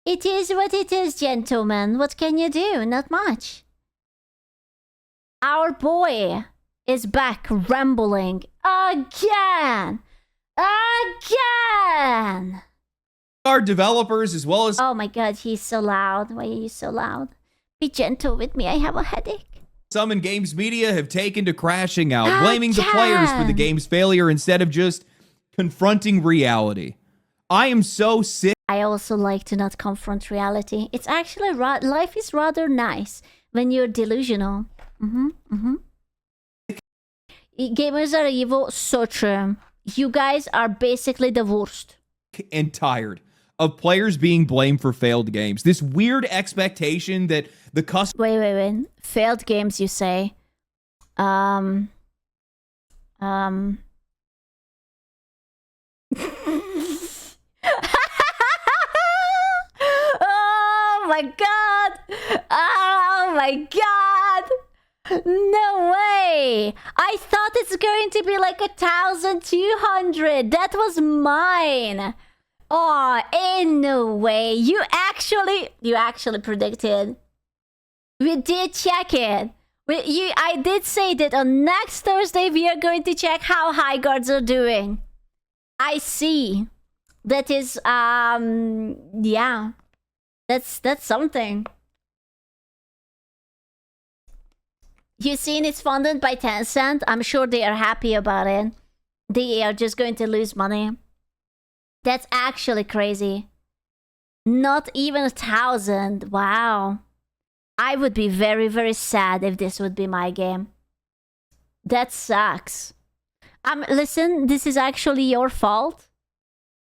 It is what it is, gentlemen. What can you do? Not much. Our boy is back rambling again. Again. Our developers as well as Oh my god, he's so loud. Why are you so loud? Be gentle with me. I have a headache. some in games media have taken to crashing out, blaming the players for the game's failure instead of just confronting reality. I am so sick. I also like to not confront reality. It's actually life is rather nice when you're delusional. Gamers are evil, so true. You guys are basically the worst. And tired of players being blamed for failed games. This weird expectation that the customer... Wait. Failed games, you say? Oh my god! Oh my god! No way! I thought it's going to be like 1,200. That was mine. Oh, ain't no way. You actually predicted. We did check it. I did say that on next Thursday we are going to check how Highguards are doing. I see. That is yeah. That's something. You seen it's funded by Tencent? I'm sure they are happy about it. They are just going to lose money. That's actually crazy. Not even 1,000. Wow. I would be very, very sad if this would be my game. That sucks. Listen, this is actually your fault.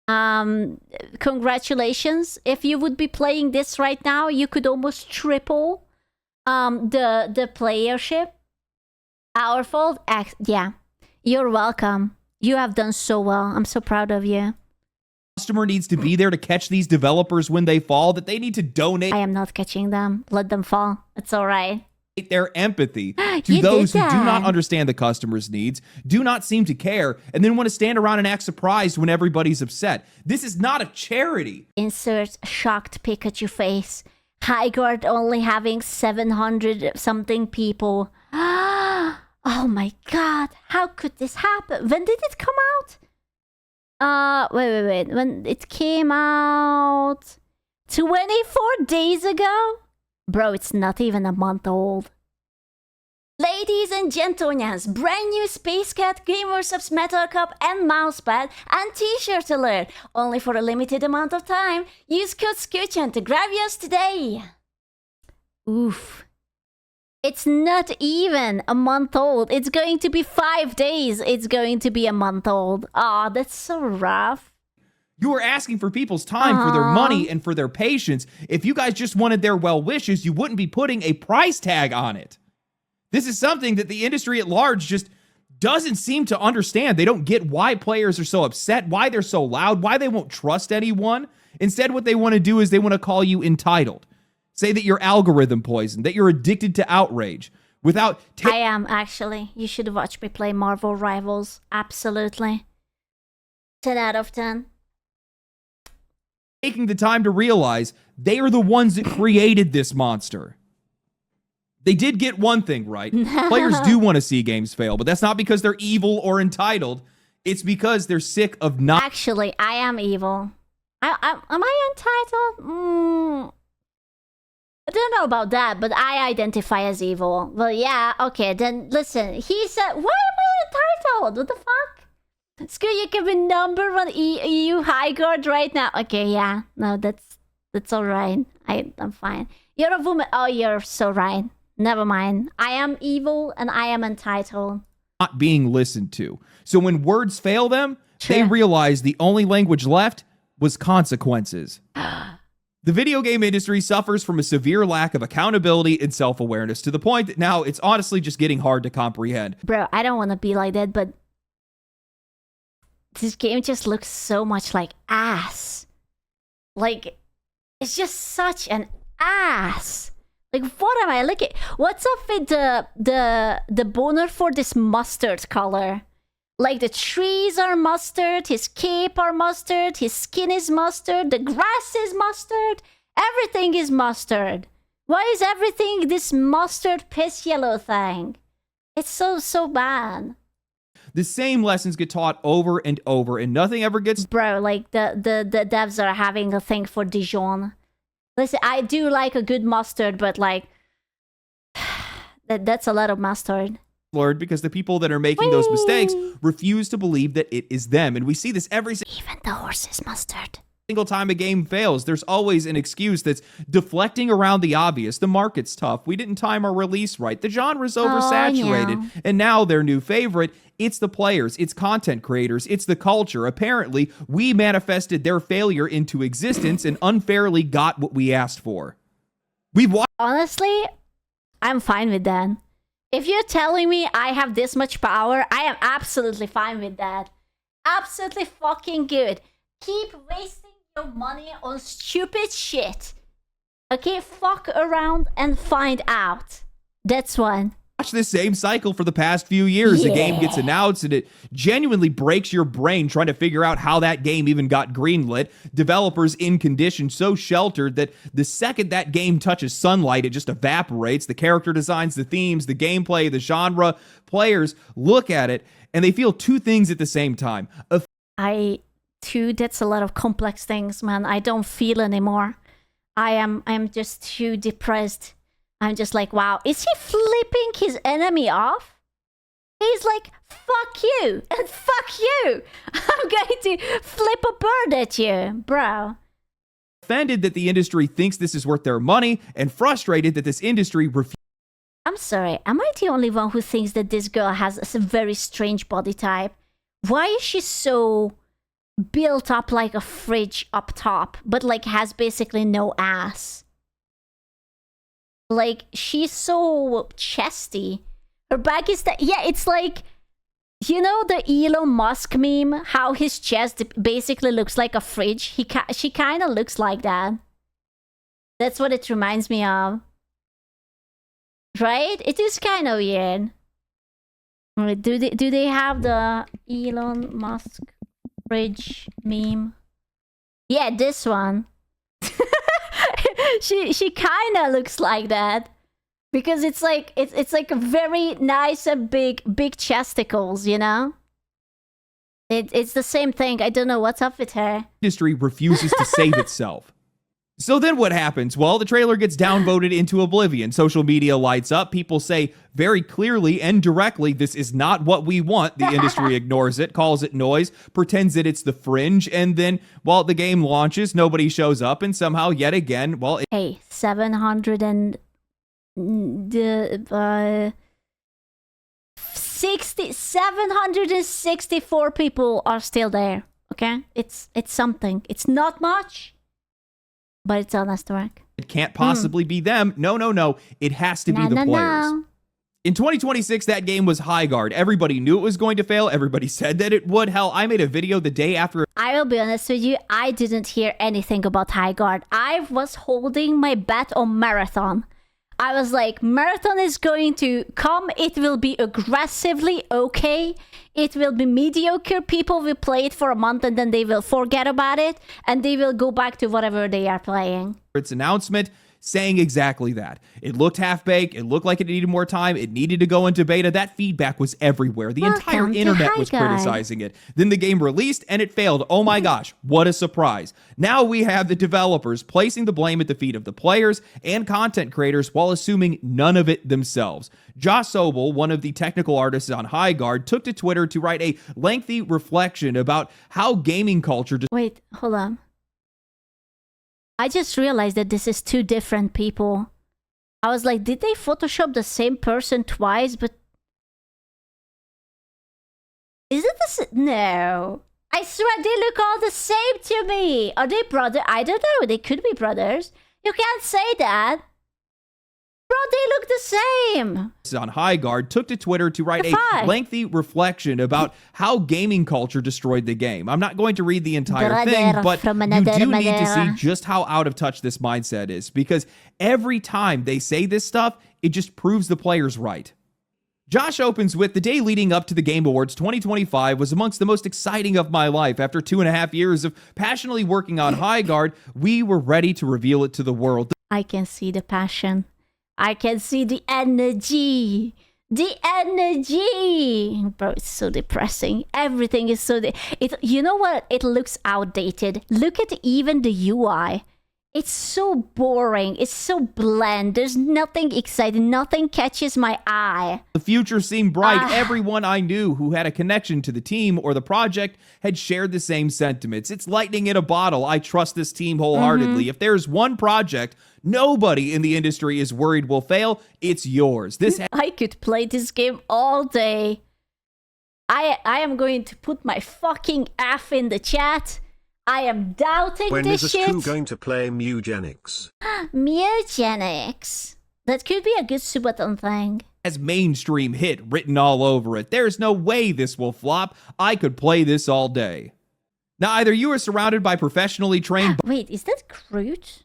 Congratulations. If you would be playing this right now, you could almost triple the playership. Our fault? Yeah. You're welcome. You have done so well. I'm so proud of you. Customer needs to be there to catch these developers when they fall, that they need to donate I am not catching them. Let them fall. It's all right. their empathy to those who do not understand the customer's needs, do not seem to care, and then want to stand around and act surprised when everybody's upset. This is not a charity. Insert shocked Pikachu face. Highguard only having 700 something people. Oh my god, how could this happen? When did it come out? Wait. When it came out 24 days ago? Bro, it's not even a month old. Ladies and gentlemen, brand new Space Cat, Gamer Subs Metal Cup and Mousepad and T-shirt alert. Only for a limited amount of time. Use code SCOOCHN to grab yours today. Oof. It's not even a month old. It's going to be 5 days. It's going to be a month old. Aw, that's so rough. You are asking for people's time, for their money, and for their patience. If you guys just wanted their well wishes, you wouldn't be putting a price tag on it. This is something that the industry at large just doesn't seem to understand. They don't get why players are so upset, why they're so loud, why they won't trust anyone. Instead, what they want to do is they want to call you entitled. Say that you're algorithm poisoned, that you're addicted to outrage. Without I am, actually. You should watch me play Marvel Rivals. Absolutely. 10 out of 10. Taking the time to realize they are the ones that created this monster. They did get one thing right. Players do want to see games fail, but that's not because they're evil or entitled. It's because they're sick of not... Actually, I am evil. Am I entitled? I don't know about that, but I identify as evil. Well, yeah, okay, then listen. He said, why am I entitled? What the fuck? Screw you, can be number one EU Highguard right now. Okay, yeah, no, that's all right. I'm fine. You're a woman. Oh, you're so right. Never mind. I am evil and I am entitled. Not being listened to. So when words fail them, they realize the only language left was consequences. The video game industry suffers from a severe lack of accountability and self-awareness to the point that now it's honestly just getting hard to comprehend. Bro, I don't want to be like that, but this game just looks so much like ass. Like, it's just such an ass. Like, what am I looking? What's up with the boner for this mustard color? Like, the trees are mustard, his cape are mustard, his skin is mustard, the grass is mustard, Everything is mustard. Why is everything this mustard piss yellow thing? It's so bad. The same lessons get taught over and over, and nothing ever gets... Bro, like, the devs are having a thing for Dijon. Listen, I do like a good mustard, but, like, that's a lot of mustard. Learned because the people that are making those mistakes refuse to believe that it is them. And we see this Even the horse's mustard. single time a game fails. There's always an excuse that's deflecting around the obvious. The market's tough. We didn't time our release right. The genre's oversaturated. Yeah. And now their new favorite, it's the players, it's content creators, it's the culture. Apparently, we manifested their failure into existence and unfairly got what we asked for. We've watched... Honestly, I'm fine with that. If you're telling me I have this much power, I am absolutely fine with that. Absolutely fucking good. Keep wasting your money on stupid shit. Okay, fuck around and find out. That's one. Watch this same cycle for the past few years. Yeah. A game gets announced and it genuinely breaks your brain trying to figure out how that game even got greenlit. Developers in condition so sheltered that the second that game touches sunlight, it just evaporates. The character designs, the themes, the gameplay, the genre. Players look at it and they feel two things at the same time. That's a lot of complex things, man. I don't feel anymore. I'm just too depressed. I'm just like, wow, is he flipping his enemy off? He's like, fuck you and fuck you. I'm going to flip a bird at you, bro. Offended that the industry thinks this is worth their money and frustrated that this industry I'm sorry, am I the only one who thinks that this girl has a very strange body type? Why is she so built up like a fridge up top, but like has basically no ass? Like, she's so chesty. Her back is that... Yeah, it's like... You know the Elon Musk meme? How his chest basically looks like a fridge? She kind of looks like that. That's what it reminds me of. Right? It is kind of weird. Do they have the Elon Musk fridge meme? Yeah, this one. She kind of looks like that because it's like a very nice and big chesticles, you know. It's the same thing. I don't know what's up with her. industry refuses to save itself. So then what happens? Well, the trailer gets downvoted into oblivion. Social media lights up. People say very clearly and directly, this is not what we want. The industry ignores it, calls it noise, pretends that it's the fringe. And then, well, the game launches, nobody shows up. And somehow, yet again, well... Hey, 764 people are still there. Okay? It's something. It's not much. But it's honest work. It can't possibly be them. No. It has to be the players. No. In 2026, that game was Highguard. Everybody knew it was going to fail. Everybody said that it would. Hell, I made a video the day after. I will be honest with you, I didn't hear anything about Highguard. I was holding my bet on Marathon. I was like, Marathon is going to come. It will be aggressively okay. It will be mediocre. People will play it for a month and then they will forget about it. And they will go back to whatever they are playing. Its announcement saying exactly that. It looked half-baked. It looked like it needed more time. It needed to go into beta. That feedback was everywhere. The entire internet was criticizing it. Then the game released and it failed. Oh my gosh, what a surprise. Now we have the developers placing the blame at the feet of the players and content creators while assuming none of it themselves. Josh Sobel, one of the technical artists on Highguard, took to Twitter to write a lengthy reflection about how gaming culture... Wait, hold on. I just realized that this is two different people. I was like, did they Photoshop the same person twice? But is it the same? No. I swear they look all the same to me. Are they brothers? I don't know. They could be brothers. You can't say that. Bro, they look the same. On Highguard took to Twitter to write a lengthy reflection about how gaming culture destroyed the game. I'm not going to read the entire thing, but you do need to see just how out of touch this mindset is, because every time they say this stuff, it just proves the players right. Josh opens with, the day leading up to the Game Awards 2025 was amongst the most exciting of my life. After 2.5 years of passionately working on Highguard, we were ready to reveal it to the world. I can see the passion. I can see the energy. The energy. Bro, it's so depressing. Everything is so... you know what? It looks outdated. Look at even the UI. It's so boring. It's so bland. There's nothing exciting. Nothing catches my eye. The future seemed bright. Everyone I knew who had a connection to the team or the project had shared the same sentiments. It's lightning in a bottle. I trust this team wholeheartedly. If there's one project nobody in the industry is worried will fail, it's yours. I could play this game all day. I am going to put my fucking F in the chat. I am doubting when this shit. When is a crew going to play Mugenics? Mugenics. That could be a good Subathon thing. Has mainstream hit written all over it. There's no way this will flop. I could play this all day. Now, either you are surrounded by professionally trained... Wait, is that Groot?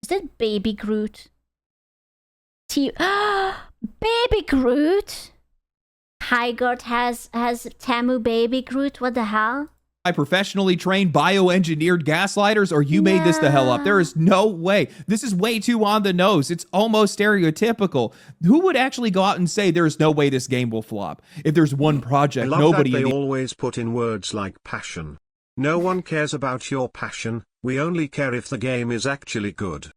Is that Baby Groot? Baby Groot? Highguard has Tamu Baby Groot? What the hell? By professionally trained bioengineered gaslighters, or you made this the hell up. There is no way. This is way too on the nose. It's almost stereotypical. Who would actually go out and say there's no way this game will flop? If there's one project, I love nobody... that they always put in words like passion. No one cares about your passion. We only care if the game is actually good.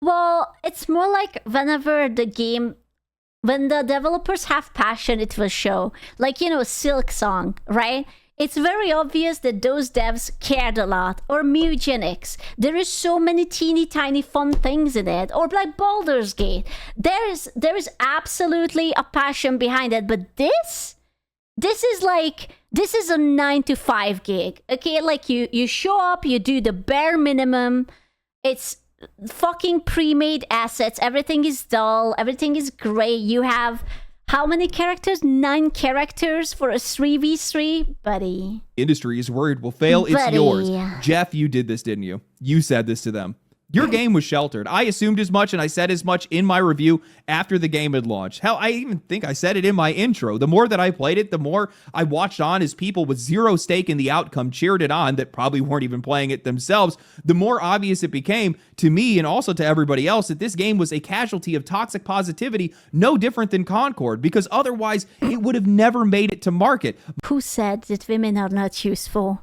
Well, it's more like whenever the game... When the developers have passion, it will show. Like, you know, Silk Song, right? It's very obvious that those devs cared a lot. Or Mugenics. There is so many teeny tiny fun things in it. Or like Baldur's Gate. There is absolutely a passion behind it. But this is a 9-to-5 gig. Okay, like you show up, you do the bare minimum. It's fucking pre-made assets. Everything is dull. Everything is gray. You have... How many characters? 9 characters for a 3v3? Buddy. Industry is worried will fail. It's yours. Jeff, you did this, didn't you? You said this to them. Your game was sheltered. I assumed as much, and I said as much in my review after the game had launched. Hell, I even think I said it in my intro. The more that I played it, the more I watched on as people with zero stake in the outcome cheered it on that probably weren't even playing it themselves. The more obvious it became to me and also to everybody else that this game was a casualty of toxic positivity, no different than Concord, because otherwise it would have never made it to market. Who said that women are not useful?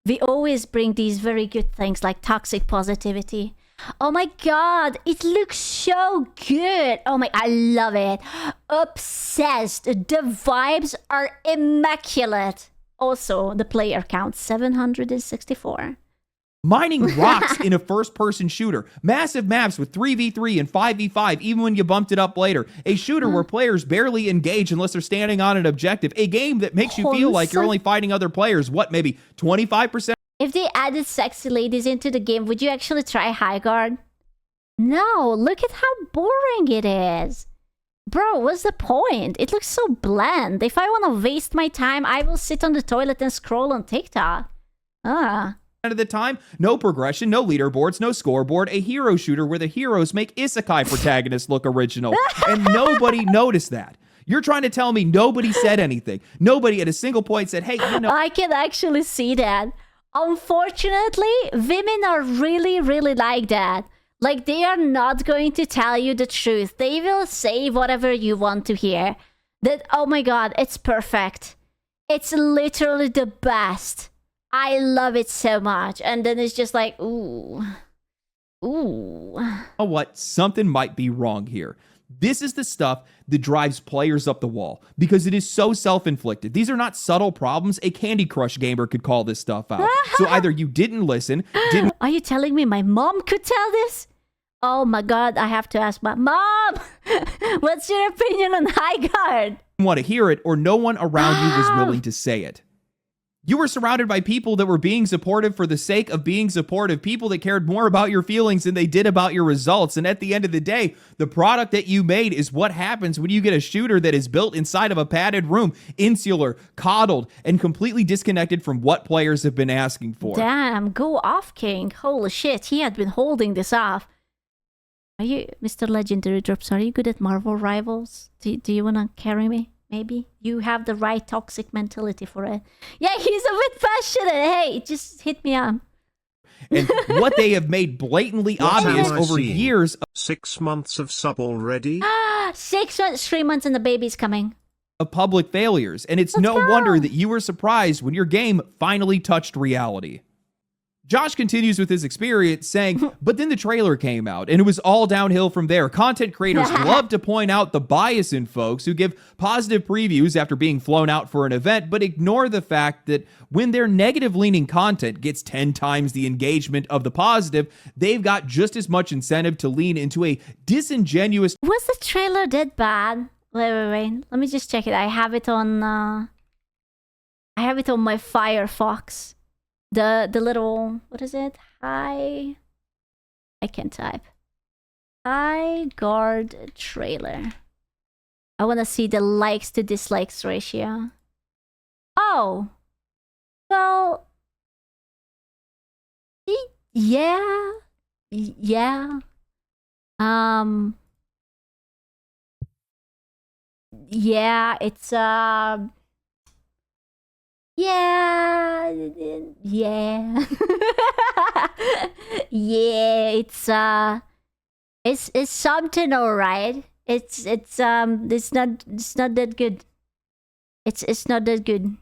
We always bring these very good things like toxic positivity. Oh my god, it looks so good. Oh my, I love it. Obsessed. The vibes are immaculate. Also, the player count 764. Mining rocks in a first-person shooter. Massive maps with 3v3 and 5v5, even when you bumped it up later. A shooter where players barely engage unless they're standing on an objective. A game that makes you feel like you're only fighting other players. What, maybe 25%? If they added sexy ladies into the game, would you actually try Highguard? No, look at how boring it is. Bro, what's the point? It looks so bland. If I want to waste my time, I will sit on the toilet and scroll on TikTok. Of the time, no progression, no leaderboards, no scoreboard, a hero shooter where the heroes make isekai protagonists look original. And nobody noticed that. You're trying to tell me nobody said anything. Nobody at a single point said, hey, you know... I can actually see that. Unfortunately, women are really, really like that. Like, they are not going to tell you the truth. They will say whatever you want to hear. That, oh my god, it's perfect. It's literally the best. I love it so much. And then it's just like, ooh. Ooh. Oh, what? Something might be wrong here. This is the stuff that drives players up the wall because it is so self-inflicted. These are not subtle problems. A Candy Crush gamer could call this stuff out. So either you didn't listen, didn't... Are you telling me my mom could tell this? Oh my god, I have to ask my mom. What's your opinion on Highguard? Want to hear it, or no one around you was willing to say it. You were surrounded by people that were being supportive for the sake of being supportive, people that cared more about your feelings than they did about your results. And at the end of the day, the product that you made is what happens when you get a shooter that is built inside of a padded room, insular, coddled, and completely disconnected from what players have been asking for. Damn, go off, King. Holy shit, he had been holding this off. Are you, Mr. Legendary Drops, are you good at Marvel Rivals? Do you want to carry me? maybe you have the right toxic mentality for it. Yeah, he's a bit passionate. Hey, just hit me up. And what they have made blatantly What obvious am I over seeing? years. 6 months of sub already? 6 months, 3 months, and the baby's coming. Of public failures, and it's Let's no go. wonder that you were surprised when your game finally touched reality. Josh continues with his experience saying, but then the trailer came out and it was all downhill from there. Content creators love to point out the bias in folks who give positive previews after being flown out for an event, but ignore the fact that when their negative leaning content gets 10 times the engagement of the positive, they've got just as much incentive to lean into a disingenuous. Was the trailer that bad? Wait. Let me just check it. I have it on my Firefox. The little, what is it? I can't type. Highguard trailer. I want to see the likes to dislikes ratio. Oh. Well. Yeah. Yeah. Yeah, it's yeah. Yeah, it's something, all right. It's not that good. It's not that good.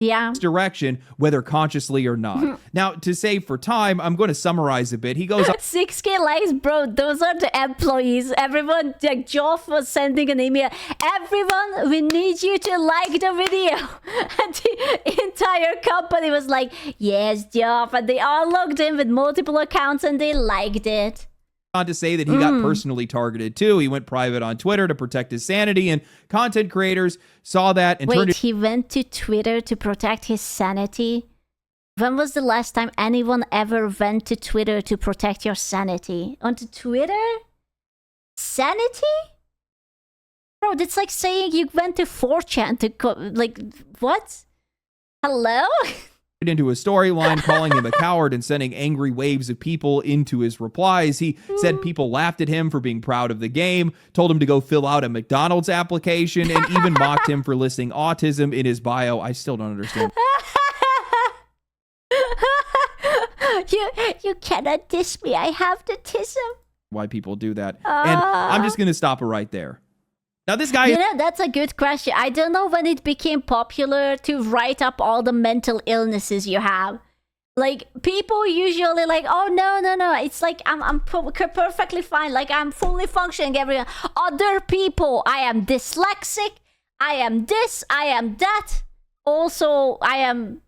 Yeah. Direction, whether consciously or not. Now, to save for time, I'm going to summarize a bit. He goes on 6K likes, bro. Those are the employees. Everyone, like Joff was sending an email. Everyone, we need you to like the video. And the entire company was like, yes, Joff. And they all logged in with multiple accounts and they liked it. on to say that he got personally targeted too. He went private on Twitter to protect his sanity, and content creators saw that and turned Wait, he went to Twitter to protect his sanity? When was the last time anyone ever went to Twitter to protect your sanity? Onto Twitter? Sanity? Bro, that's like saying you went to 4chan to like, what? Hello? into a storyline calling him a coward and sending angry waves of people into his replies. He said people laughed at him for being proud of the game, told him to go fill out a McDonald's application, and even mocked him for listing autism in his bio. I still don't understand. You cannot diss me. I have to diss him. Why people do that. And I'm just going to stop it right there. Now, this guy... You know, that's a good question. I don't know when it became popular to write up all the mental illnesses you have. Like, people usually like, oh, no. It's like, I'm perfectly fine. Like, I'm fully functioning. Everyone. Other people, I am dyslexic. I am this. I am that. Also, I am...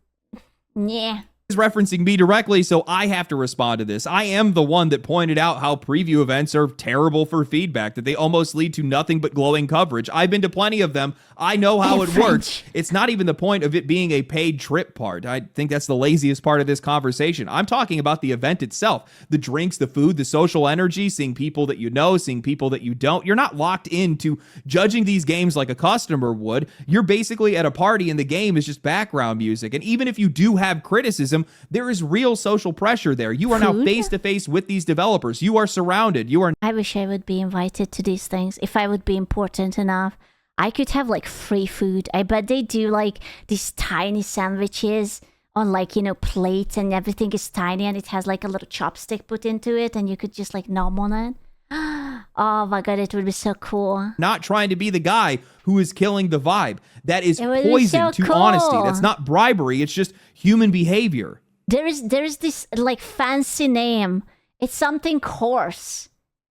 Yeah. Is referencing me directly, so I have to respond to this. I am the one that pointed out how preview events are terrible for feedback, that they almost lead to nothing but glowing coverage. I've been to plenty of them. I know how it works. It's not even the point of it being a paid trip part. I think that's the laziest part of this conversation. I'm talking about the event itself. The drinks, the food, the social energy, seeing people that you know, seeing people that you don't. You're not locked into judging these games like a customer would. You're basically at a party and the game is just background music. And even if you do have criticism, there is real social pressure there. You are now face to face with these developers. You are surrounded. You are... I wish I would be invited to these things. If I would be important enough, I could have like free food. I bet they do like these tiny sandwiches on like, you know, plates, and everything is tiny and it has like a little chopstick put into it and you could just like nom on it. Oh my god, it would be so cool. Not trying to be the guy who is killing the vibe. That is poison to honesty. That's not bribery. It's just human behavior. There is this like fancy name. It's something horse,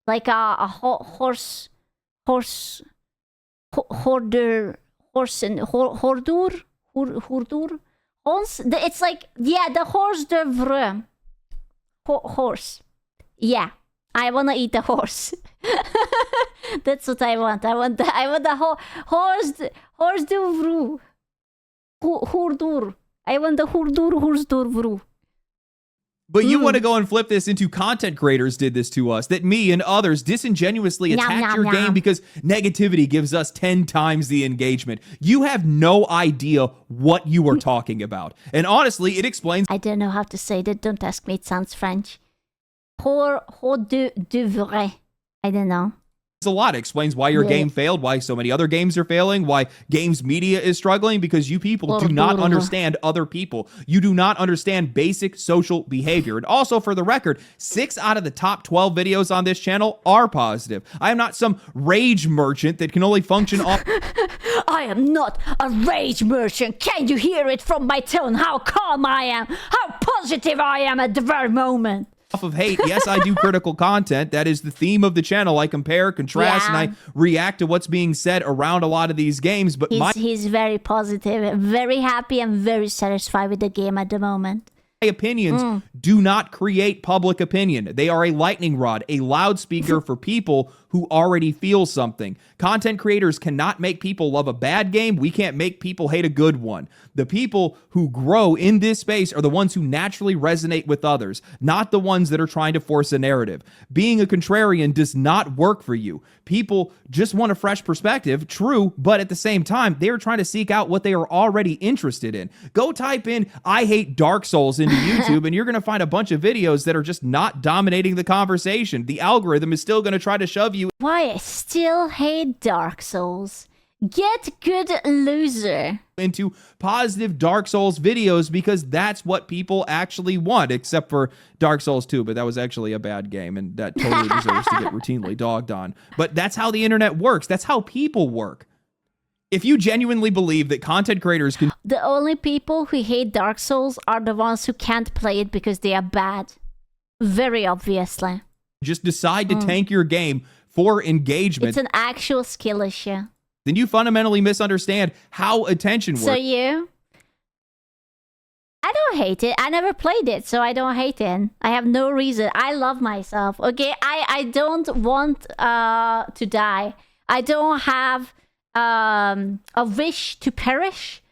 like a horse, hoarder, hordur. It's like, yeah, the horse d'oeuvre. Horse. Yeah, I wanna eat a horse. That's what I want. I want the horse d'oeuvre. Hordur. I want the horse d'oeuvre. But you want to go and flip this into content creators did this to us, that me and others disingenuously attacked your game because negativity gives us 10 times the engagement. You have no idea what you are talking about. And honestly, it explains... I don't know how to say that. Don't ask me. It sounds French. D'oeuvre. I don't know. a lot. It explains why your game failed, why so many other games are failing, why games media is struggling, because you people do not understand other people. You do not understand basic social behavior. And also, for the record, 6 out of the top 12 videos on this channel are positive. I am not some rage merchant that can only function off... I am not a rage merchant. Can you hear it from my tone? How calm I am. How positive I am at the very moment. Of hate. Yes, I do critical content. That is the theme of the channel. I compare, contrast, and I react to what's being said around a lot of these games. But he's very positive, very happy, and very satisfied with the game at the moment. My opinions do not create public opinion. They are a lightning rod, a loudspeaker for people who already feel something. Content creators cannot make people love a bad game. We can't make people hate a good one. The people who grow in this space are the ones who naturally resonate with others, not the ones that are trying to force a narrative. Being a contrarian does not work for you. People just want a fresh perspective, true, but at the same time, they're trying to seek out what they are already interested in. Go type in, I hate Dark Souls into YouTube, and you're going to find a bunch of videos that are just not dominating the conversation. The algorithm is still going to try to shove you Why I still hate Dark Souls. Get good, loser. into positive Dark Souls videos because that's what people actually want, except for Dark Souls 2, but that was actually a bad game, and that totally deserves to get routinely dogged on. But that's how the internet works. That's how people work. If you genuinely believe that content creators can... The only people who hate Dark Souls are the ones who can't play it because they are bad. Very obviously. Just decide to tank your game for engagement. It's an actual skill issue. Then you fundamentally misunderstand how attention works. So you? I don't hate it. I never played it, so I don't hate it. I have no reason. I love myself, okay? I don't want to die. I don't have a wish to perish.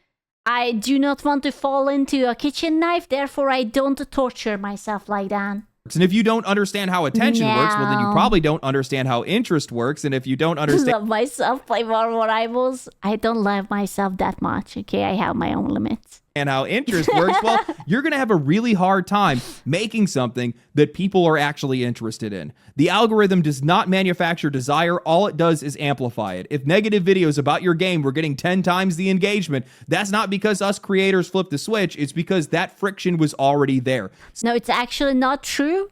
I do not want to fall into a kitchen knife, therefore I don't torture myself like that. And if you don't understand how attention works, well, then you probably don't understand how interest works. And if you don't understand... love myself, play more rivals. I don't love myself that much, okay? I have my own limits. And how interest works, well, you're going to have a really hard time making something that people are actually interested in. The algorithm does not manufacture desire. All it does is amplify it. If negative videos about your game were getting 10 times the engagement, that's not because us creators flipped the switch. It's because that friction was already there. No, it's actually not true.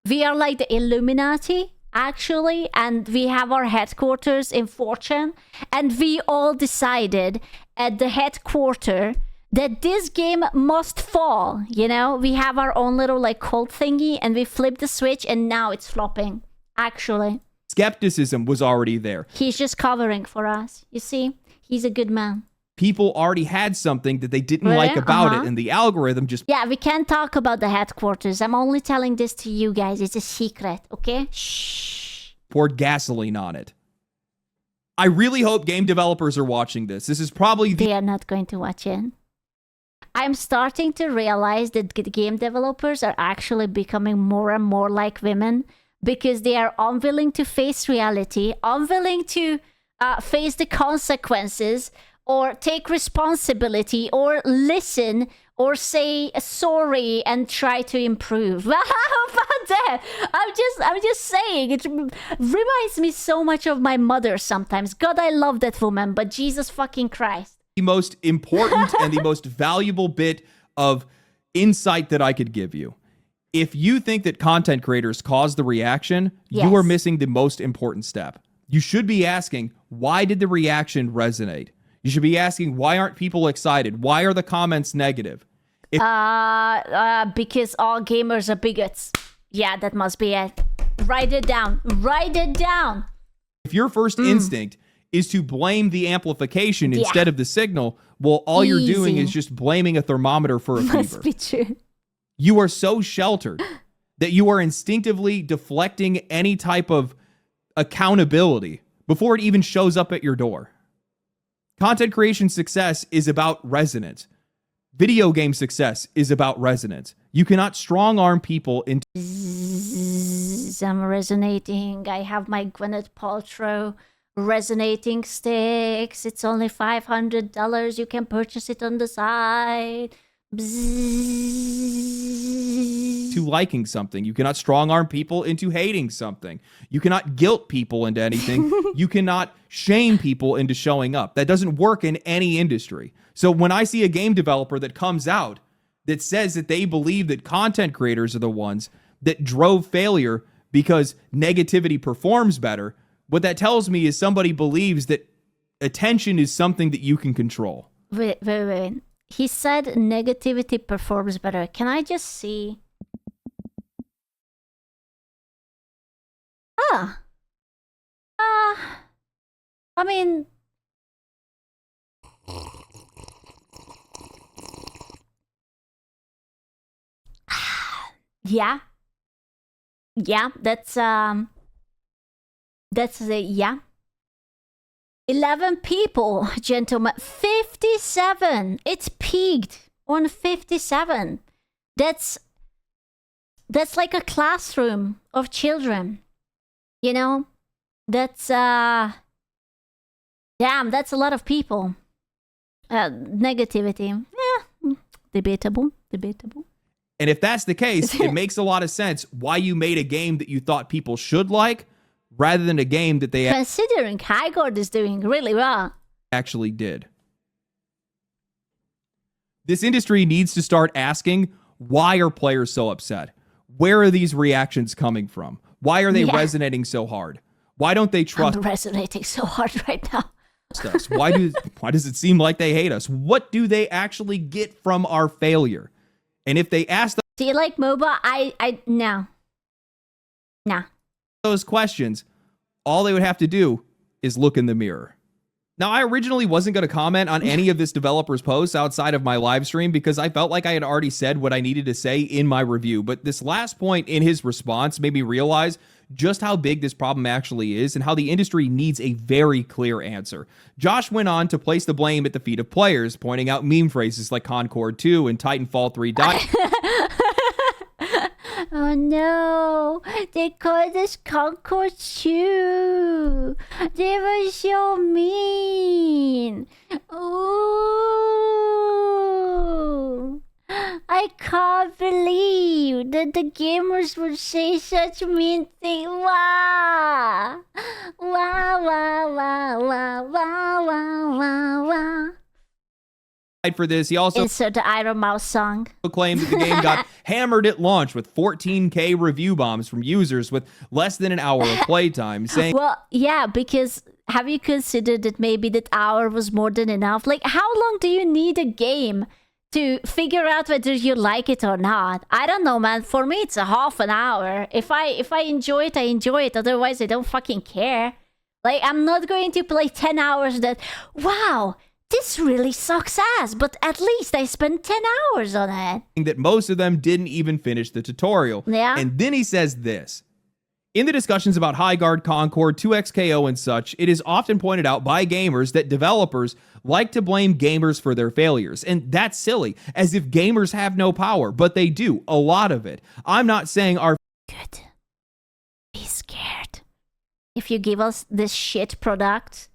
We are like the Illuminati, actually, and we have our headquarters in Fortune, and we all decided at the headquarters that this game must fall, you know? We have our own little like cult thingy and we flipped the switch and now it's flopping, actually. Skepticism was already there. He's just covering for us, you see? He's a good man. People already had something that they didn't like about it, and the algorithm just... Yeah, we can't talk about the headquarters. I'm only telling this to you guys. It's a secret, okay? Shh. poured gasoline on it. I really hope game developers are watching this. This is probably They are not going to watch it. I'm starting to realize that game developers are actually becoming more and more like women because they are unwilling to face reality, unwilling to face the consequences or take responsibility or listen or say sorry and try to improve. How about that? I'm just saying, it reminds me so much of my mother sometimes. God, I love that woman, but Jesus fucking Christ. The most important and the most valuable bit of insight that I could give you. If you think that content creators cause the reaction, you are missing the most important step. You should be asking, why did the reaction resonate? You should be asking, why aren't people excited? Why are the comments negative? Because all gamers are bigots. Yeah, that must be it. Write it down. Write it down. If your first instinct is to blame the amplification instead of the signal, well, all you're doing is just blaming a thermometer for a fever. Must be true. You are so sheltered that you are instinctively deflecting any type of accountability before it even shows up at your door. Content creation success is about resonance. Video game success is about resonance. You cannot strong-arm people into... I'm resonating. I have my Gwyneth Paltrow resonating sticks. It's only $500. You can purchase it on the side. Bzzz. to liking something. You cannot strong arm people into hating something. You cannot guilt people into anything. You cannot shame people into showing up. That doesn't work in any industry. So when I see a game developer that comes out that says that they believe that content creators are the ones that drove failure because negativity performs better, what that tells me is somebody believes that attention is something that you can control. Wait. He said negativity performs better. Can I just see? I mean... Yeah. Yeah, that's the, yeah. 11 people, gentlemen. 57. It's peaked on 57. That's like a classroom of children. You know? That's damn, that's a lot of people. Negativity. Yeah. Debatable. And if that's the case, it makes a lot of sense why you made a game that you thought people should like rather than a game that they Considering Highguard is doing really well. actually did. This industry needs to start asking, why are players so upset? Where are these reactions coming from? Why are they resonating so hard? Why don't they trust I'm resonating so hard right now. us? Why does it seem like they hate us? What do they actually get from our failure? And if they ask Do you like MOBA? No. Nah. those questions, all they would have to do is look in the mirror. Now, I originally wasn't going to comment on any of this developer's posts outside of my live stream because I felt like I had already said what I needed to say in my review. But this last point in his response made me realize just how big this problem actually is and how the industry needs a very clear answer. Josh went on to place the blame at the feet of players, pointing out meme phrases like Concord 2 and Titanfall 3. Oh no, they called us Concord 2. They were so mean. Ooh. I can't believe that the gamers would say such mean things. Wow. Wow. For this, he also Insert the Iron Mouse song. claimed that the game got hammered at launch with 14K review bombs from users with less than an hour of playtime, saying Well, yeah, because have you considered that maybe that hour was more than enough? Like, how long do you need a game to figure out whether you like it or not? I don't know, man. For me, it's a half an hour. If I enjoy it, I enjoy it. Otherwise, I don't fucking care. Like, I'm not going to play 10 hours that, wow, this really sucks ass, but at least I spent 10 hours on it. that most of them didn't even finish the tutorial. Yeah. And then he says this. In the discussions about Highguard, Concord, 2XKO, and such, it is often pointed out by gamers that developers like to blame gamers for their failures. And that's silly, as if gamers have no power, but they do, a lot of it. I'm not saying our Good. Be scared. If you give us this shit product,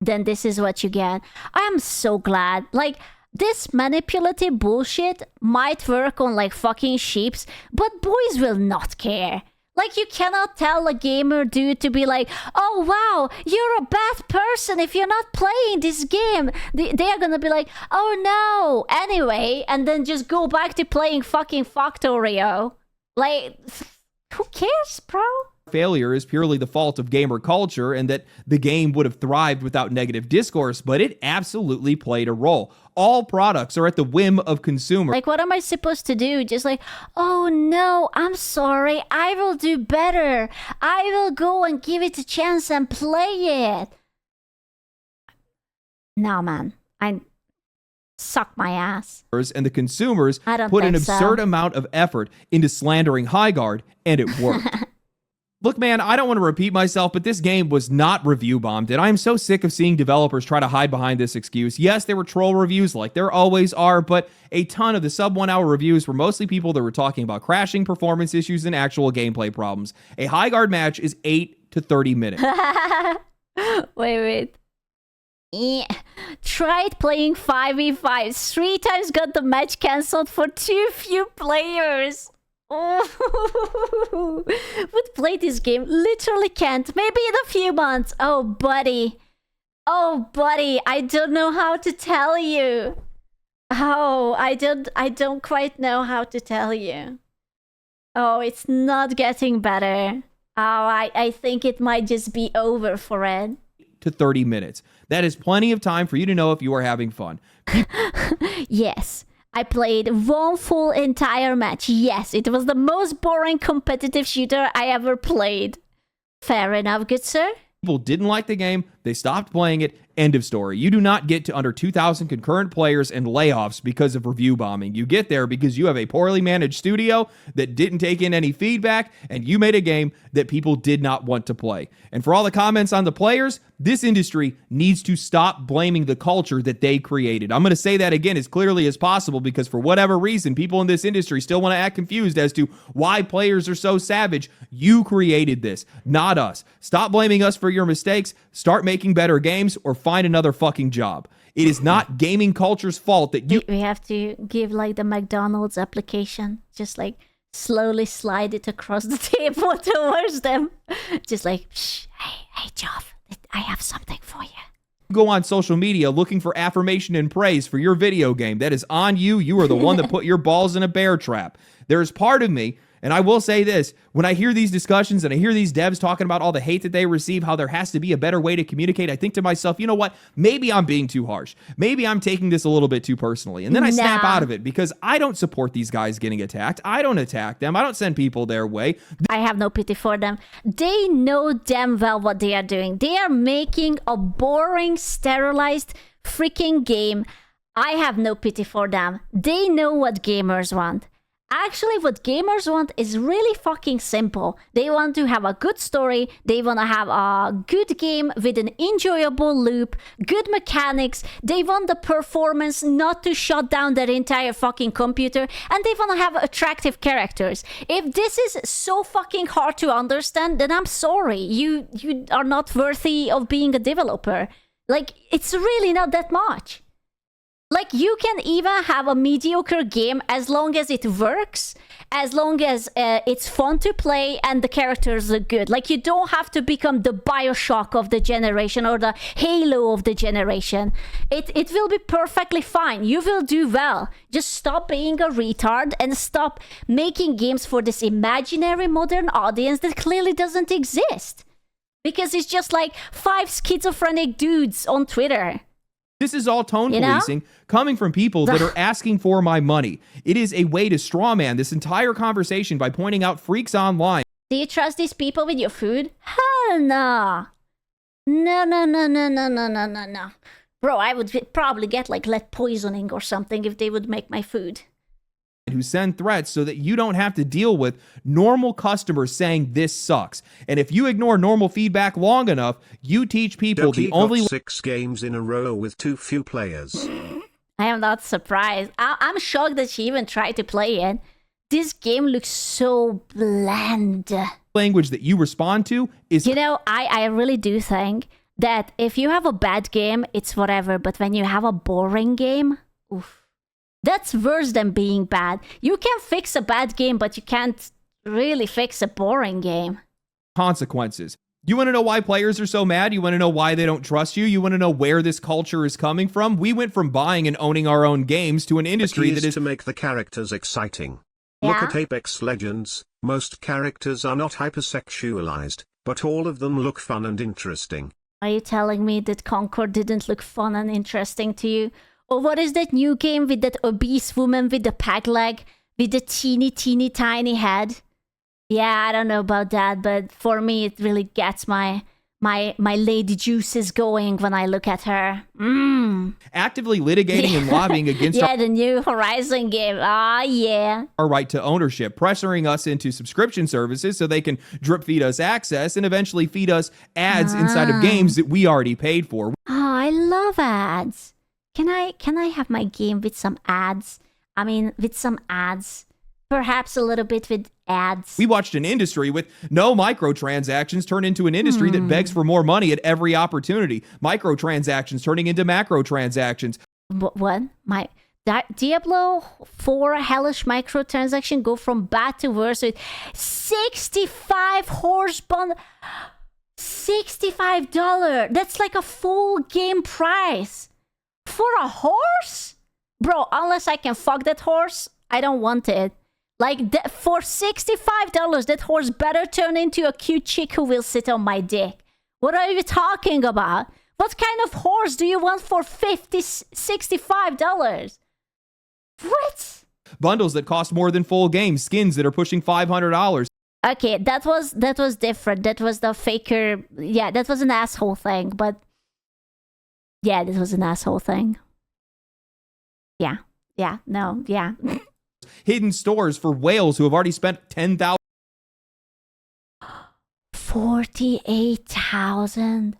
then this is what you get. I'm so glad. Like, this manipulative bullshit might work on like fucking sheeps, but boys will not care. Like, you cannot tell a gamer dude to be like, oh wow, you're a bad person if you're not playing this game. They're gonna be like, oh no, anyway, and then just go back to playing fucking Factorio. Like, who cares, bro? failure is purely the fault of gamer culture and that the game would have thrived without negative discourse, but it absolutely played a role. All products are at the whim of consumers. Like, what am I supposed to do? Just like, oh no, I'm sorry, I will do better. I will go and give it a chance and play it. No, man. I suck my ass. And the consumers I don't put an think so. absurd amount of effort into slandering Highguard, and it worked. Look, man, I don't want to repeat myself, but this game was not review bombed, and I'm so sick of seeing developers try to hide behind this excuse. Yes, there were troll reviews like there always are, but a ton of the sub 1 hour reviews were mostly people that were talking about crashing, performance issues, and actual gameplay problems. A Highguard match is 8 to 30 minutes. Wait. Tried playing 5v5. 3 times got the match cancelled for too few players. Oh, would play this game. Literally can't. Maybe in a few months. Oh, buddy. Oh, buddy. I don't know how to tell you. Oh, I don't quite know how to tell you. Oh, it's not getting better. Oh, I think it might just be over for Ed. To 30 minutes. That is plenty of time for you to know if you are having fun. Yes, I played one full entire match. Yes, it was the most boring competitive shooter I ever played. Fair enough, good sir. People didn't like the game, they stopped playing it, end of story. You do not get to under 2,000 concurrent players and layoffs because of review bombing. You get there because you have a poorly managed studio that didn't take in any feedback, and you made a game that people did not want to play. And for all the comments on the players, this industry needs to stop blaming the culture that they created. I'm going to say that again as clearly as possible because for whatever reason, people in this industry still want to act confused as to why players are so savage. You created this, not us. Stop blaming us for your mistakes. Start making better games or find another fucking job. It is not gaming culture's fault that you... We have to give like the McDonald's application. Just like slowly slide it across the table towards them. Just like, shh, hey, Joff, I have something for you. Go on social media looking for affirmation and praise for your video game. That is on you. You are the one that put your balls in a bear trap. There's part of me, and I will say this, when I hear these discussions and I hear these devs talking about all the hate that they receive, how there has to be a better way to communicate, I think to myself, you know what? Maybe I'm being too harsh. Maybe I'm taking this a little bit too personally. And then I snap out of it because I don't support these guys getting attacked. I don't attack them. I don't send people their way. I have no pity for them. They know damn well what they are doing. They are making a boring, sterilized freaking game. I have no pity for them. They know what gamers want. Actually, what gamers want is really fucking simple. They want to have a good story, they want to have a good game with an enjoyable loop, good mechanics, they want the performance not to shut down their entire fucking computer, and they want to have attractive characters. If this is so fucking hard to understand, then I'm sorry. You are not worthy of being a developer. Like, it's really not that much. Like, you can even have a mediocre game as long as it works, as long as it's fun to play and the characters look good. Like, you don't have to become the Bioshock of the generation or the Halo of the generation. It will be perfectly fine. You will do well. Just stop being a retard and stop making games for this imaginary modern audience that clearly doesn't exist. Because it's just like 5 schizophrenic dudes on Twitter. This is all tone policing coming from people that are asking for my money. It is a way to strawman this entire conversation by pointing out freaks online. Do you trust these people with your food? Hell no. No. Bro, I would probably get like lead poisoning or something if they would make my food. Who send threats so that you don't have to deal with normal customers saying this sucks. And if you ignore normal feedback long enough, you teach people the only... 6 games in a row with too few players. I am not surprised. I'm shocked that she even tried to play it. This game looks so bland. Language that you respond to is... You know, I really do think that if you have a bad game, it's whatever. But when you have a boring game, oof. That's worse than being bad. You can fix a bad game, but you can't really fix a boring game. Consequences. You want to know why players are so mad? You want to know why they don't trust you? You want to know where this culture is coming from? We went from buying and owning our own games to an industry that is to make the characters exciting. Yeah? Look at Apex Legends. Most characters are not hypersexualized, but all of them look fun and interesting. Are you telling me that Concord didn't look fun and interesting to you? Or what is that new game with that obese woman with the peg leg, with the teeny tiny head? Yeah, I don't know about that, but for me it really gets my lady juices going when I look at her. Actively litigating and lobbying against the new Horizon game. Yeah. Our right to ownership, pressuring us into subscription services so they can drip feed us access and eventually feed us ads inside of games that we already paid for. Oh, I love ads. Can I have my game with some ads? I mean, with some ads. Perhaps a little bit with ads. We watched an industry with no microtransactions turn into an industry that begs for more money at every opportunity. Microtransactions turning into macrotransactions. What? Diablo 4 hellish microtransaction go from bad to worse with 65 horse bond. $65. That's like a full game price. For a horse? Bro, unless I can fuck that horse, I don't want it. Like, for $65, that horse better turn into a cute chick who will sit on my dick. What are you talking about? What kind of horse do you want for $65? What? Bundles that cost more than full games. Skins that are pushing $500. Okay, that was different. That was the faker. Yeah, that was an asshole thing. But yeah, this was an asshole thing. Yeah. Hidden stores for whales who have already spent $10,000. 48,000.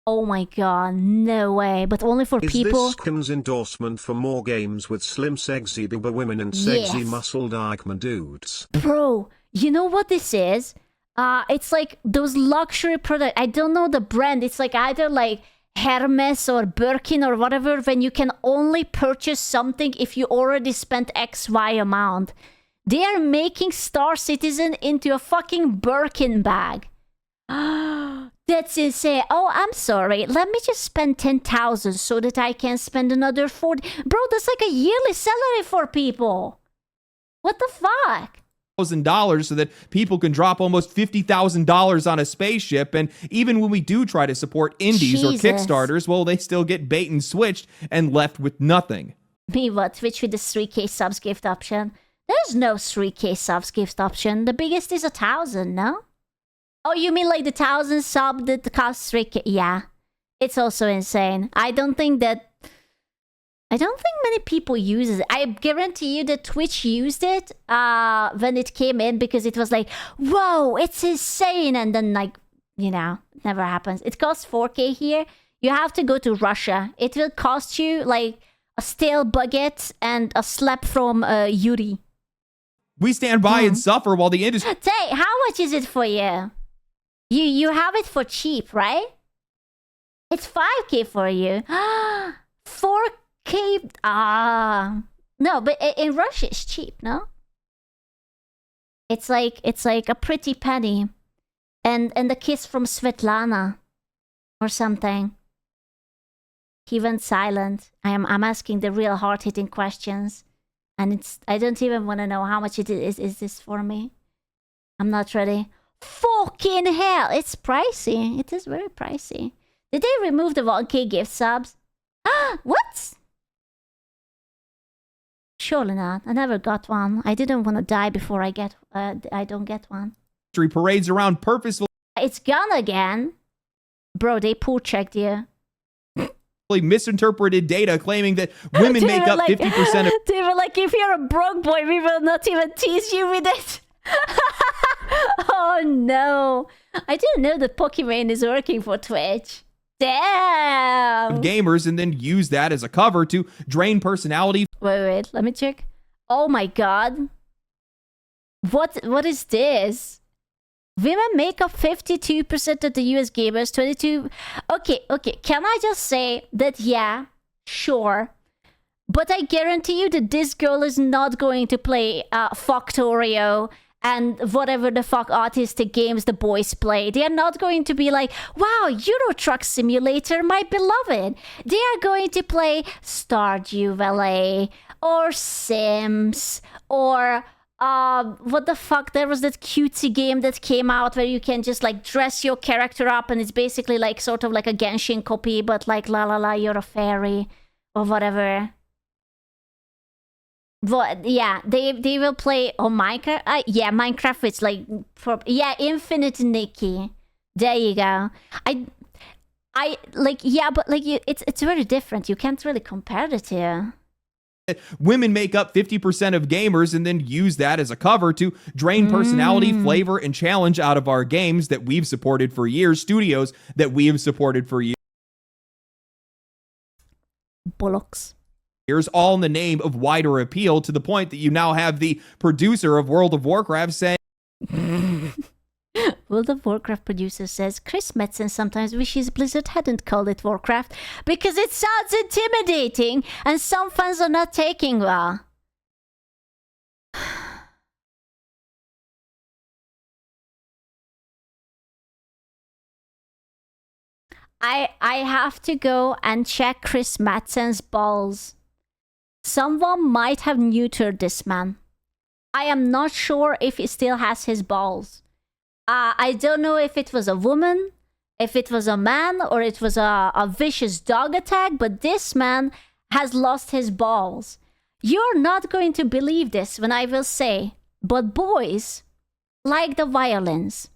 Oh my god, no way. But only for people. Is this Kim's endorsement for more games with slim sexy booba women and sexy Yes. muscled Eichmann dudes? Bro, you know what this is? It's like those luxury products. I don't know the brand. It's like either like Hermes or Birkin or whatever, when you can only purchase something if you already spent XY amount. They are making Star Citizen into a fucking Birkin bag. That's insane. Oh, I'm sorry. Let me just spend 10,000 so that I can spend another 40. Bro, that's like a yearly salary for people. What the fuck? $1,000 so that people can drop almost $50,000 on a spaceship. And even when we do try to support indies or Jesus. Kickstarters, well, they still get bait and switched and left with nothing. Me what? Twitch with the 3K subs gift option? There's no 3K subs gift option. The biggest is 1,000, no? Oh, you mean like the 1,000 sub that costs 3K? Yeah. It's also insane. I don't think many people use it. I guarantee you that Twitch used it when it came in because it was like, whoa, it's insane. And then like, you know, it never happens. It costs 4K here. You have to go to Russia. It will cost you like a stale baguette and a slap from Yuri. We stand by and suffer while the industry... Say, how much is it for you? You have it for cheap, right? It's 5K for you. 4K. No, but in Russia it's cheap, no? It's like a pretty penny, and a kiss from Svetlana, or something. He went silent. I'm asking the real hard-hitting questions, and I don't even want to know how much it is this for me. I'm not ready. Fucking hell, it's pricey. It is very pricey. Did they remove the 1K gift subs? What? Surely not. I never got one. I didn't want to die before I don't get one. parades around purposefully It's gone again. Bro, they pull checked you. misinterpreted data claiming that women They make were up like- 50% of... They were like, if you're a broke boy, we will not even tease you with it. Oh no. I didn't know that Pokimane is working for Twitch. Damn. gamers and then use that as a cover to drain personality. Wait, let me check. Oh my god. What is this? Women make up 52% of the US gamers, 22... Okay, can I just say that, yeah, sure. But I guarantee you that this girl is not going to play Factorio and whatever the fuck autistic games the boys play. They are not going to be like, wow, Euro Truck Simulator, my beloved. They are going to play Stardew Valley or Sims or what the fuck, there was that cutesy game that came out where you can just like dress your character up and it's basically like sort of like a Genshin copy, but like la la la, you're a fairy or whatever. But yeah, they will play on Minecraft. Yeah, Minecraft is like Infinite Nikki. There you go. I like, yeah, but like it's very different. You can't really compare the two. Women make up 50% of gamers and then use that as a cover to drain personality, flavor, and challenge out of our games that we've supported for years, studios that we have supported for years. Bollocks. Here's all in the name of wider appeal, to the point that you now have the producer of World of Warcraft saying, World of Warcraft producer says Chris Metzen sometimes wishes Blizzard hadn't called it Warcraft because it sounds intimidating and some fans are not taking well. I have to go and check Chris Metzen's balls. Someone might have neutered this man. I am not sure if he still has his balls. I don't know if it was a woman, if it was a man, or it was a vicious dog attack, but this man has lost his balls. You're not going to believe this when I will say, but boys like the violence.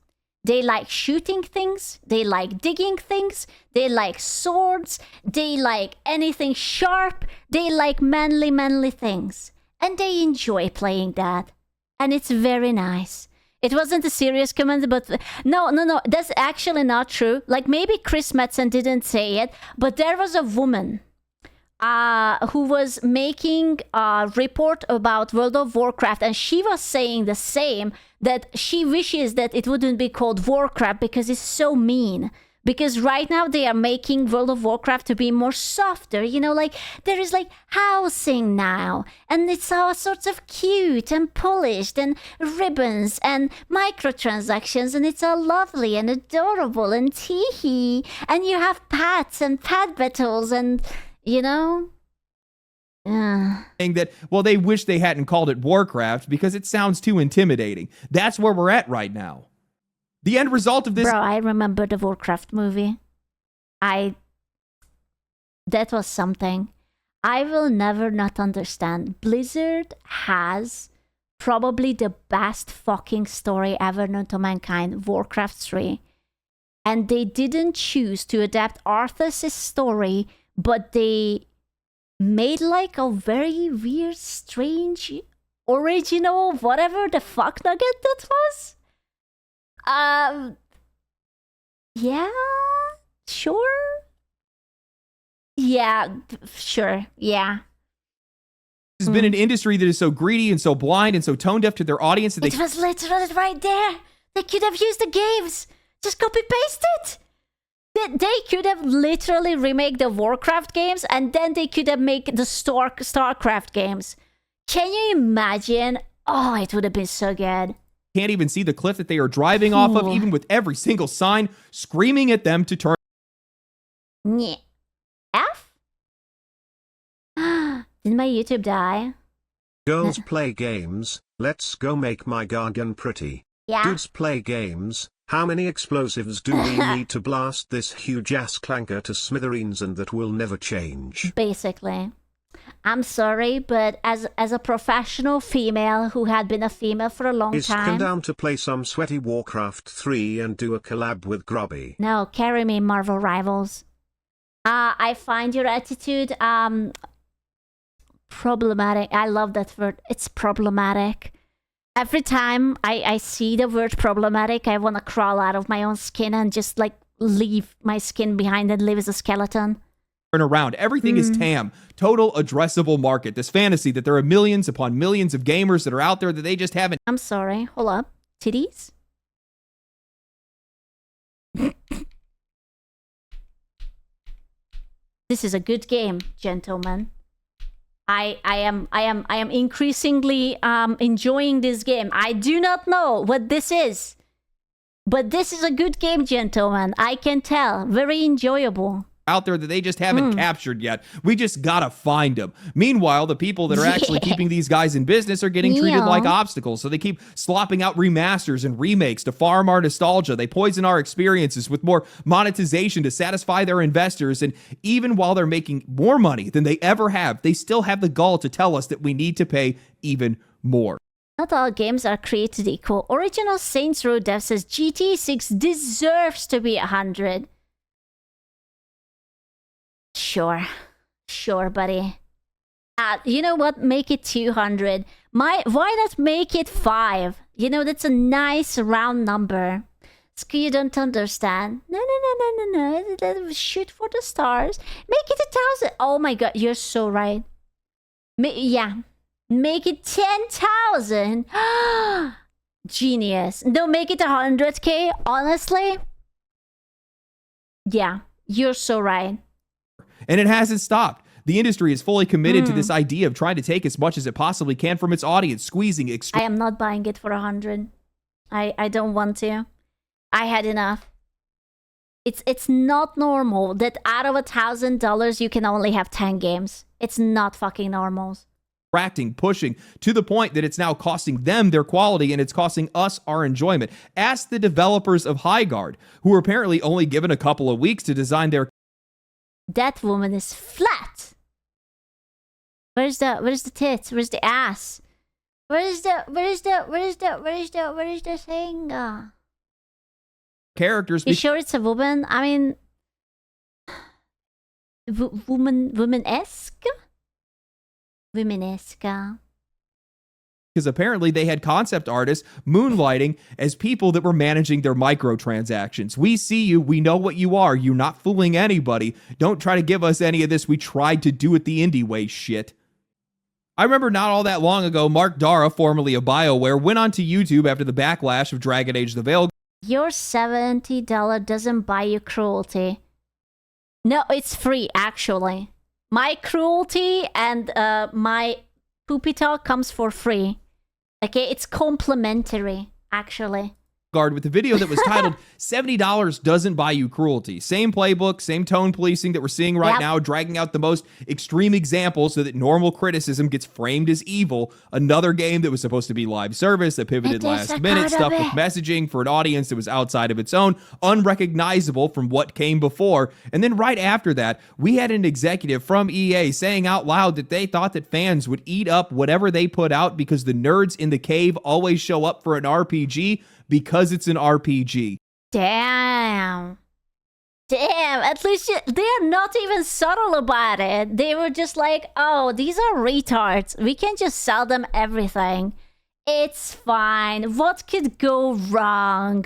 They like shooting things, they like digging things, they like swords, they like anything sharp, they like manly things. And they enjoy playing that. And it's very nice. It wasn't a serious comment, but no, that's actually not true. Like maybe Chris Metzen didn't say it, but there was a woman who was making a report about World of Warcraft, and she was saying the same, that she wishes that it wouldn't be called Warcraft because it's so mean. Because right now they are making World of Warcraft to be more softer, you know, like there is like housing now, and it's all sorts of cute and polished and ribbons and microtransactions, and it's all lovely and adorable and teehee, and you have pets and pet battles and, you know. Saying that, well, they wish they hadn't called it Warcraft because it sounds too intimidating. That's where we're at right now. The end result of this... Bro, I remember the Warcraft movie. That was something. I will never not understand. Blizzard has probably the best fucking story ever known to mankind, Warcraft 3. And they didn't choose to adapt Arthas' story, but they made like a very weird, strange, original, whatever the fuck nugget that was. Yeah, sure. Yeah, sure. Yeah. There's been an industry that is so greedy and so blind and so tone deaf to their audience that It was literally right there. They could have used the games. Just copy paste it. They could have literally remake the Warcraft games, and then they could have made the Starcraft games. Can you imagine? Oh, it would have been so good. Can't even see the cliff that they are driving off of, even with every single sign screaming at them to turn. Yeah. F? Did my YouTube die? Girls play games, let's go make my garden pretty. Yeah. Dudes play games, how many explosives do we need to blast this huge ass clanker to smithereens, and that will never change? Basically. I'm sorry, but as a professional female who had been a female for a long Is time... Ken down to play some sweaty Warcraft 3 and do a collab with Grubby? No, carry me, Marvel Rivals. I find your attitude problematic. I love that word. It's problematic. Every time I see the word problematic, I want to crawl out of my own skin and just like leave my skin behind and live as a skeleton. Around. Everything is TAM, total addressable market. This fantasy that there are millions upon millions of gamers that are out there that they just haven't. I'm sorry. Hold up. Titties? This is a good game, gentlemen. I am increasingly enjoying this game. I do not know what this is, but this is a good game, gentlemen. I can tell. Very enjoyable. Out there that they just haven't captured yet. We just gotta find them. Meanwhile, the people that are actually keeping these guys in business are getting treated like obstacles. So they keep slopping out remasters and remakes to farm our nostalgia. They poison our experiences with more monetization to satisfy their investors. And even while they're making more money than they ever have, they still have the gall to tell us that we need to pay even more. Not all games are created equal. Original Saints Row dev says GTA 6 deserves to be 100. Sure, buddy. You know what? Make it 200. Why not make it 5? You know, that's a nice round number. You don't understand. No. Shoot for the stars. Make it 1,000. Oh my god, you're so right. Yeah. Make it 10,000. Genius. No, make it 100K. Honestly. Yeah, you're so right. And it hasn't stopped. The industry is fully committed to this idea of trying to take as much as it possibly can from its audience, squeezing I am not buying it for 100. I don't want to. I had enough. It's not normal that out of $1,000 you can only have 10 games. It's not fucking normal. Extracting, pushing to the point that it's now costing them their quality and it's costing us our enjoyment. Ask the developers of Highguard, who were apparently only given a couple of weeks to design their. That woman is flat. Where's the tits? Where's the ass? Where's the thing? Characters. You sure it's a woman? I mean, woman-esque? Women-esque. Because apparently they had concept artists moonlighting as people that were managing their microtransactions. We see you. We know what you are. You're not fooling anybody. Don't try to give us any of this. We tried to do it the indie way shit. I remember not all that long ago, Mark Dara, formerly of BioWare, went onto YouTube after the backlash of Dragon Age the Veil. Your $70 doesn't buy you cruelty. No, it's free, actually. My cruelty and my poopy talk comes for free. Okay, it's complimentary, actually. With the video that was titled $70 Doesn't Buy You Cruelty. Same playbook, same tone policing that we're seeing right now, dragging out the most extreme examples so that normal criticism gets framed as evil. Another game that was supposed to be live service that pivoted last minute, stuff with messaging for an audience that was outside of its own, unrecognizable from what came before. And then right after that, we had an executive from EA saying out loud that they thought that fans would eat up whatever they put out because the nerds in the cave always show up for an RPG because it's an RPG. Damn. At least they're not even subtle about it. They were just like, oh, these are retards. We can just sell them everything. It's fine. What could go wrong?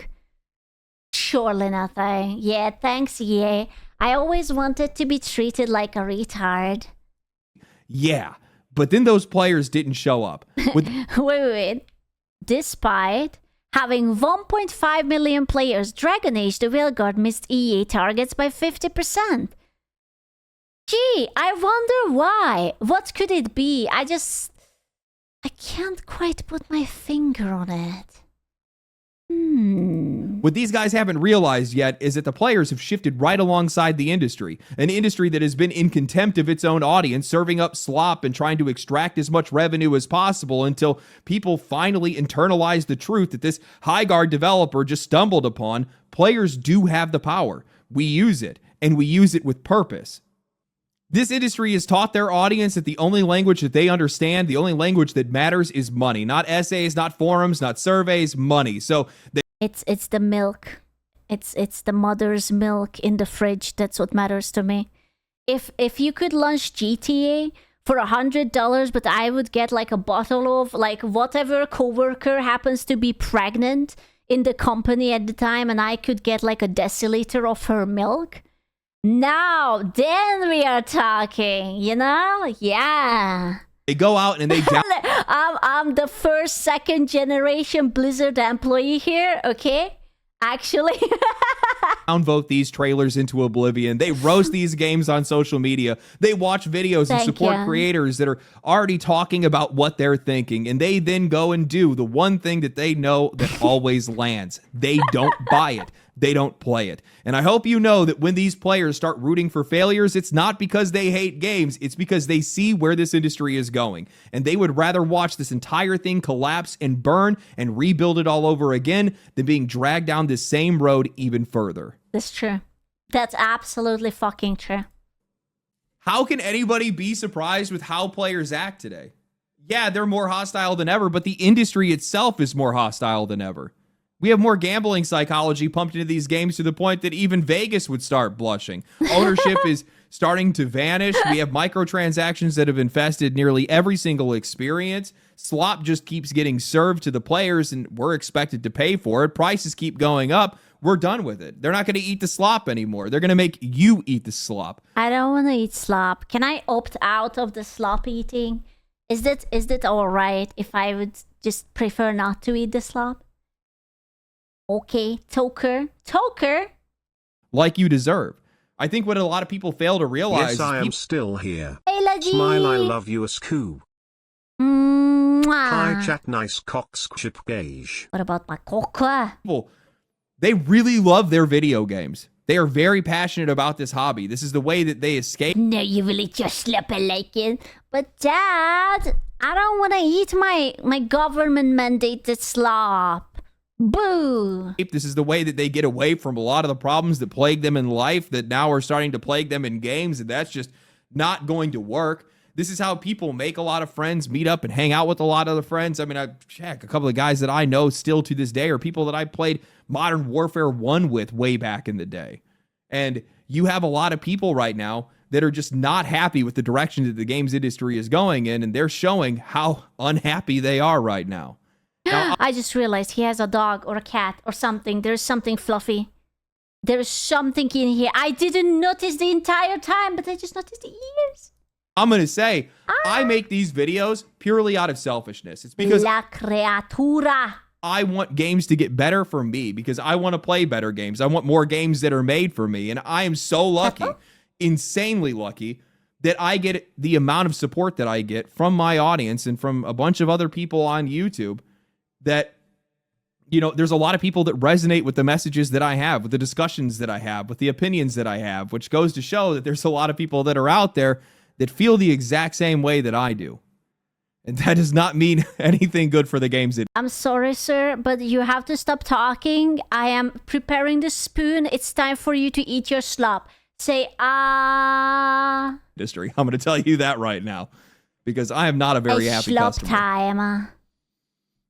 Surely nothing. Yeah, thanks, EA. I always wanted to be treated like a retard. Yeah, but then those players didn't show up. Wait. Despite having 1.5 million players, Dragon Age the Veilguard missed EA targets by 50%. Gee, I wonder why. What could it be? I can't quite put my finger on it. What these guys haven't realized yet is that the players have shifted right alongside the industry, an industry that has been in contempt of its own audience, serving up slop and trying to extract as much revenue as possible until people finally internalize the truth that this Highguard developer just stumbled upon. Players do have the power. We use it, and we use it with purpose. This industry has taught their audience that the only language that they understand, the only language that matters is money. Not essays, not forums, not surveys, money. So it's the milk. It's the mother's milk in the fridge. That's what matters to me. If you could launch GTA for $100, but I would get like a bottle of like whatever coworker happens to be pregnant in the company at the time, and I could get like a deciliter of her milk. Now, then we are talking, you know? Yeah. They go out and they I'm the first, second generation Blizzard employee here, okay? Actually. downvote these trailers into oblivion. They roast these games on social media. They watch videos and support creators that are already talking about what they're thinking. And they then go and do the one thing that they know that always lands. They don't buy it. They don't play it. And I hope you know that when these players start rooting for failures, it's not because they hate games. It's because they see where this industry is going. And they would rather watch this entire thing collapse and burn and rebuild it all over again than being dragged down this same road even further. That's true. That's absolutely fucking true. How can anybody be surprised with how players act today? Yeah, they're more hostile than ever, but the industry itself is more hostile than ever. We have more gambling psychology pumped into these games to the point that even Vegas would start blushing. Ownership is starting to vanish. We have microtransactions that have infested nearly every single experience. Slop just keeps getting served to the players, and we're expected to pay for it. Prices keep going up. We're done with it. They're not going to eat the slop anymore. They're going to make you eat the slop. I don't want to eat slop. Can I opt out of the slop eating? Is that all right if I would just prefer not to eat the slop? Okay, Toker. Like you deserve. I think what a lot of people fail to realize Yes, I am is still here. Hey, Laji. Smile, I love you, Asku. Mwah. Hi, chat, nice cocks, chip gauge. What about my coca? people, they really love their video games. They are very passionate about this hobby. This is the way that they escape. No, you really just slap it like it. But Dad, I don't want to eat my government mandated slop. Boo! This is the way that they get away from a lot of the problems that plague them in life that now are starting to plague them in games, and that's just not going to work. This is how people make a lot of friends, meet up and hang out with a lot of the friends. I mean, a couple of guys that I know still to this day are people that I played Modern Warfare 1 with way back in the day. And you have a lot of people right now that are just not happy with the direction that the games industry is going in, and they're showing how unhappy they are right now. Now, I just realized he has a dog or a cat or something. There's something fluffy. There's something in here. I didn't notice the entire time, but I just noticed the ears. I'm going to say, I make these videos purely out of selfishness. It's because La criatura. I want games to get better for me, because I want to play better games. I want more games that are made for me. And I am so lucky, insanely lucky, that I get the amount of support that I get from my audience and from a bunch of other people on YouTube that, you know, there's a lot of people that resonate with the messages that I have, with the discussions that I have, with the opinions that I have, which goes to show that there's a lot of people that are out there that feel the exact same way that I do. And that does not mean anything good for the games. I'm sorry, sir, but you have to stop talking. I am preparing the spoon. It's time for you to eat your slop. Say, ah. Industry. I'm going to tell you that right now, because I am not a very happy slop customer. time.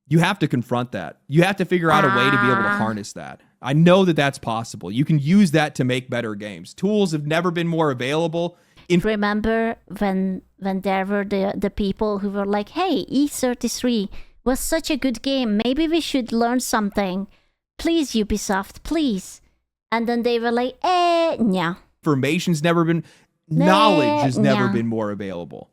You have to confront that. You have to figure out a way to be able to harness that. I know that that's possible. You can use that to make better games. Tools have never been more available. Remember when there were the people who were like, hey, E33 was such a good game. Maybe we should learn something. Please, Ubisoft, please. And then they were like, no. Information's never been, knowledge has never been more available.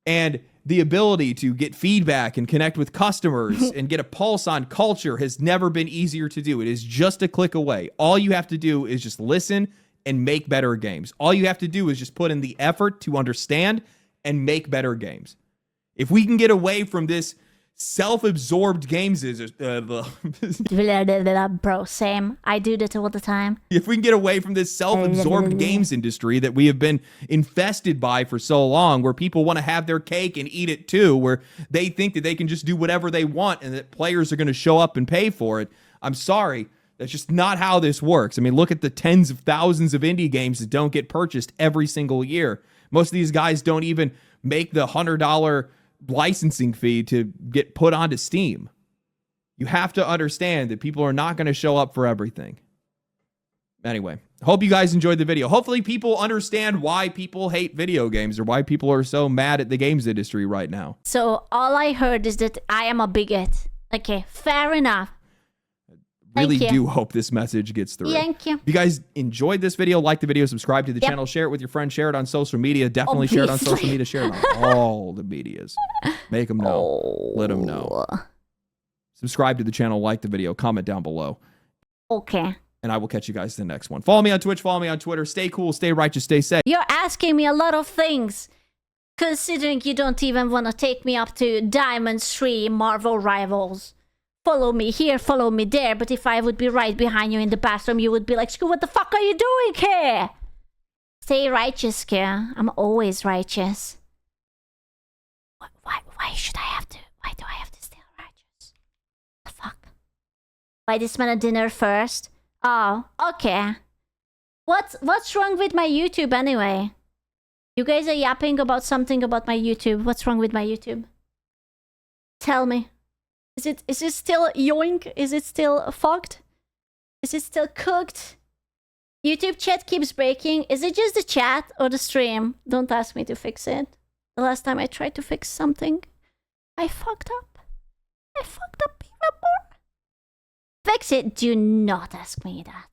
And the ability to get feedback and connect with customers and get a pulse on culture has never been easier to do. It is just a click away. All you have to do is just listen and make better games. All you have to do is just put in the effort to understand and make better games. If we can get away from this self-absorbed games Bro, same. I do that all the time. if we can get away from this self-absorbed games industry that we have been infested by for so long, where people want to have their cake and eat it too, where they think that they can just do whatever they want and that players are going to show up and pay for it, I'm sorry, that's just not how this works. I mean, look at the tens of thousands of indie games that don't get purchased every single year. Most of these guys don't even make the $100 licensing fee to get put onto Steam. You have to understand that people are not going to show up for everything. Anyway, hope you guys enjoyed the video. Hopefully people understand why people hate video games or why people are so mad at the games industry right now. So all I heard is that I am a bigot. Okay, fair enough. Really Thank you. do hope this message gets through. Thank you. If you guys enjoyed this video, like the video, subscribe to the channel, share it with your friends, share it on social media. Definitely share it on social media. Share it on all the medias. Make them know. Let them know. Subscribe to the channel, like the video, comment down below. Okay. And I will catch you guys in the next one. Follow me on Twitch, follow me on Twitter. Stay cool, stay righteous, stay safe. You're asking me a lot of things, considering you don't even want to take me up to Diamond 3 Marvel Rivals. Follow me here, follow me there, but if I would be right behind you in the bathroom, you would be like, Screw, what the fuck are you doing here? Stay righteous, Scare. I'm always righteous. Why should I have to? Why do I have to stay righteous? The fuck? Why this man a dinner first? Oh, okay. What's wrong with my YouTube anyway? You guys are yapping about something about my YouTube. What's wrong with my YouTube? Tell me. Is it still yoink? Is it still fucked? Is it still cooked? YouTube chat keeps breaking. Is it just the chat or the stream? Don't ask me to fix it. The last time I tried to fix something, I fucked up. I fucked up even more. Fix it. Do not ask me that.